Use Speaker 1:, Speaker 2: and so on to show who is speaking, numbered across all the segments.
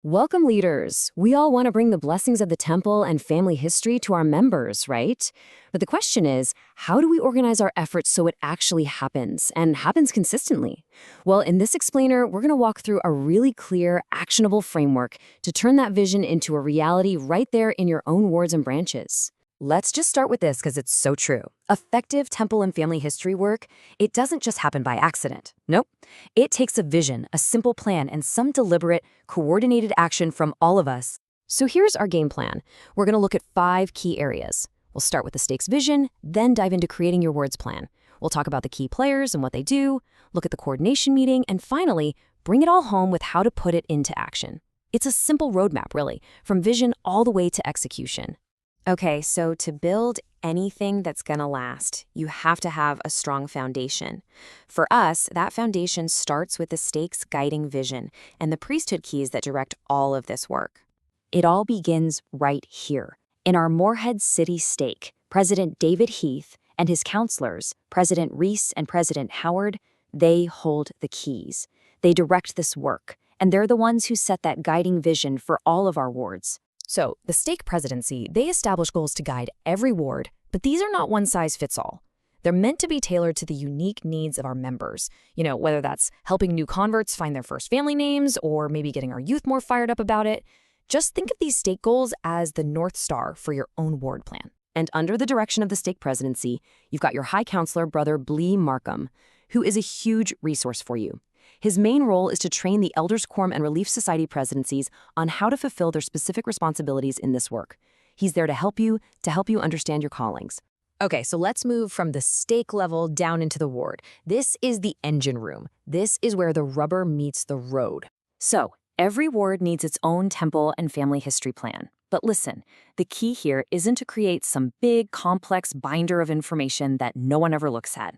Speaker 1: Welcome, leaders. We all want to bring the blessings of the temple and family history to our members, right? But the question is, how do we organize our efforts so it actually happens and happens consistently? Well, in this explainer, we're going to walk through a really clear, actionable framework to turn that vision into a reality right there in your own wards and branches. Let's just start with this because it's so true. Effective temple and family history work, it doesn't just happen by accident. Nope. It takes a vision, a simple plan, and some deliberate, coordinated action from all of us. So here's our game plan. We're going to look at 5 key areas. We'll start with the stakes vision, then dive into creating your wards plan. We'll talk about the key players and what they do, look at the coordination meeting, and finally, bring it all home with how to put it into action. It's a simple roadmap, really, from vision all the way to execution. Okay, so to build anything that's gonna last, you have to have a strong foundation. For us, that foundation starts with the stakes guiding vision and the priesthood keys that direct all of this work. It all begins right here. In our Morehead City stake, President David Heath and his counselors, President Reese and President Howard, they hold the keys. They direct this work, and they're the ones who set that guiding vision for all of our wards. So, the stake presidency, they establish goals to guide every ward, but these are not one-size-fits-all. They're meant to be tailored to the unique needs of our members. Whether that's helping new converts find their first family names or maybe getting our youth more fired up about it. Just think of these stake goals as the North Star for your own ward plan. And under the direction of the stake presidency, you've got your High Counselor, Brother Blee Markham, who is a huge resource for you. His main role is to train the Elders Quorum and Relief Society presidencies on how to fulfill their specific responsibilities in this work. He's there to help you understand your callings. Okay, so let's move from the stake level down into the ward. This is the engine room. This is where the rubber meets the road. So, every ward needs its own temple and family history plan. But listen, the key here isn't to create some big, complex binder of information that no one ever looks at.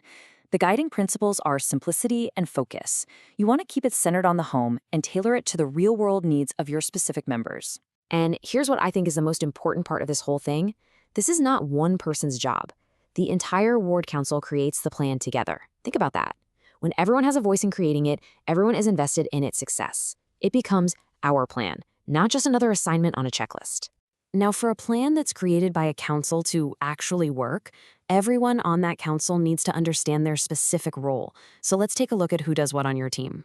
Speaker 1: The guiding principles are simplicity and focus. You want to keep it centered on the home and tailor it to the real-world needs of your specific members. And here's what I think is the most important part of this whole thing. This is not one person's job. The entire ward council creates the plan together. Think about that. When everyone has a voice in creating it, everyone is invested in its success. It becomes our plan, not just another assignment on a checklist. Now, for a plan that's created by a council to actually work, everyone on that council needs to understand their specific role. So let's take a look at who does what on your team.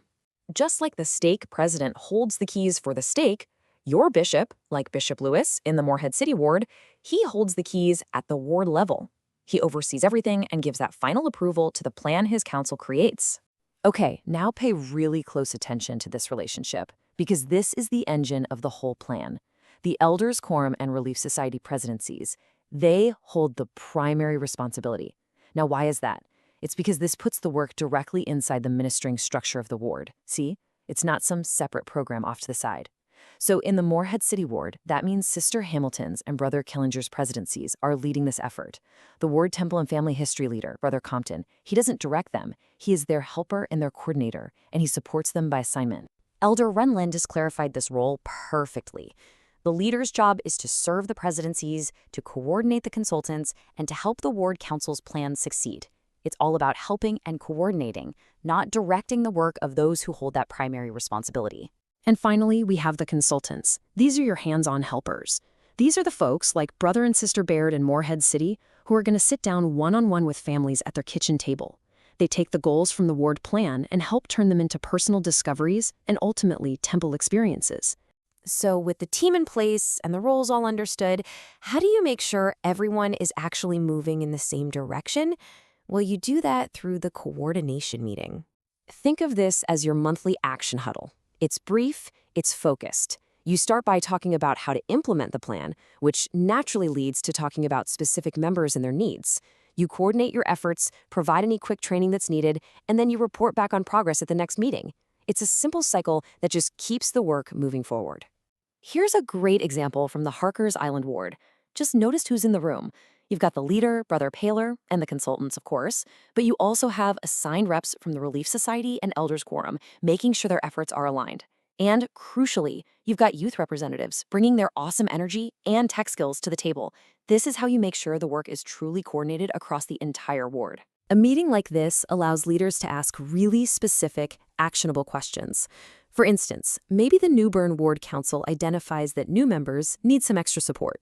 Speaker 1: Just like the stake president holds the keys for the stake, your bishop, like Bishop Lewis in the Morehead City Ward, he holds the keys at the ward level. He oversees everything and gives that final approval to the plan his council creates. Okay, now pay really close attention to this relationship, because this is the engine of the whole plan. The Elders Quorum and Relief Society presidencies, they hold the primary responsibility. Now, why is that? It's because this puts the work directly inside the ministering structure of the ward. See? It's not some separate program off to the side. So in the Morehead City Ward, that means Sister Hamilton's and Brother Killinger's presidencies are leading this effort. The ward temple and family history leader, Brother Compton, he doesn't direct them. He is their helper and their coordinator, and he supports them by assignment. Elder Renlund has clarified this role perfectly. The leader's job is to serve the presidencies, to coordinate the consultants, and to help the ward council's plans succeed. It's all about helping and coordinating, not directing the work of those who hold that primary responsibility. And finally, we have the consultants. These are your hands-on helpers. These are the folks, like Brother and Sister Baird in Morehead City, who are going to sit down one-on-one with families at their kitchen table. They take the goals from the ward plan and help turn them into personal discoveries and ultimately temple experiences. So with the team in place and the roles all understood, how do you make sure everyone is actually moving in the same direction? Well, you do that through the coordination meeting. Think of this as your monthly action huddle. It's brief, it's focused. You start by talking about how to implement the plan, which naturally leads to talking about specific members and their needs. You coordinate your efforts, provide any quick training that's needed, and then you report back on progress at the next meeting. It's a simple cycle that just keeps the work moving forward. Here's a great example from the Harkers Island Ward. Just notice who's in the room. You've got the leader, Brother Paler, and the consultants, of course, but you also have assigned reps from the Relief Society and Elders Quorum, making sure their efforts are aligned. And crucially, you've got youth representatives bringing their awesome energy and tech skills to the table. This is how you make sure the work is truly coordinated across the entire ward. A meeting like this allows leaders to ask really specific, actionable questions. For instance, maybe the Newburn Ward Council identifies that new members need some extra support.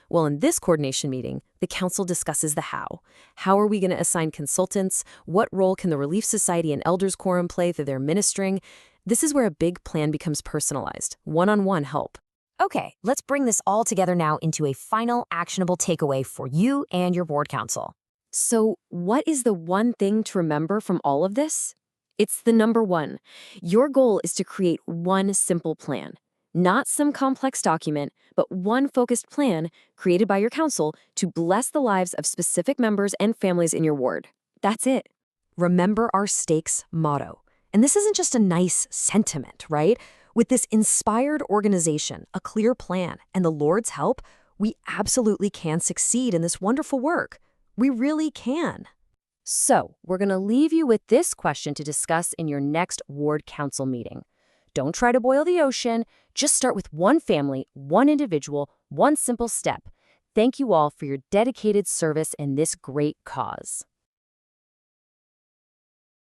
Speaker 1: Well, in this coordination meeting, the council discusses the how. How are we going to assign consultants? What role can the Relief Society and Elders Quorum play through their ministering? This is where a big plan becomes personalized, one-on-one help.
Speaker 2: Okay, let's bring this all together now into a final actionable takeaway for you and your board council.
Speaker 1: So, what is the one thing to remember from all of this? It's the number one. Your goal is to create one simple plan. Not some complex document, but one focused plan created by your council to bless the lives of specific members and families in your ward. That's it. Remember our stakes motto. And this isn't just a nice sentiment, right? With this inspired organization, a clear plan, and the Lord's help, we absolutely can succeed in this wonderful work. We really can. So, we're going to leave you with this question to discuss in your next ward council meeting. Don't try to boil the ocean. Just start with one family, one individual, one simple step. Thank you all for your dedicated service in this great cause.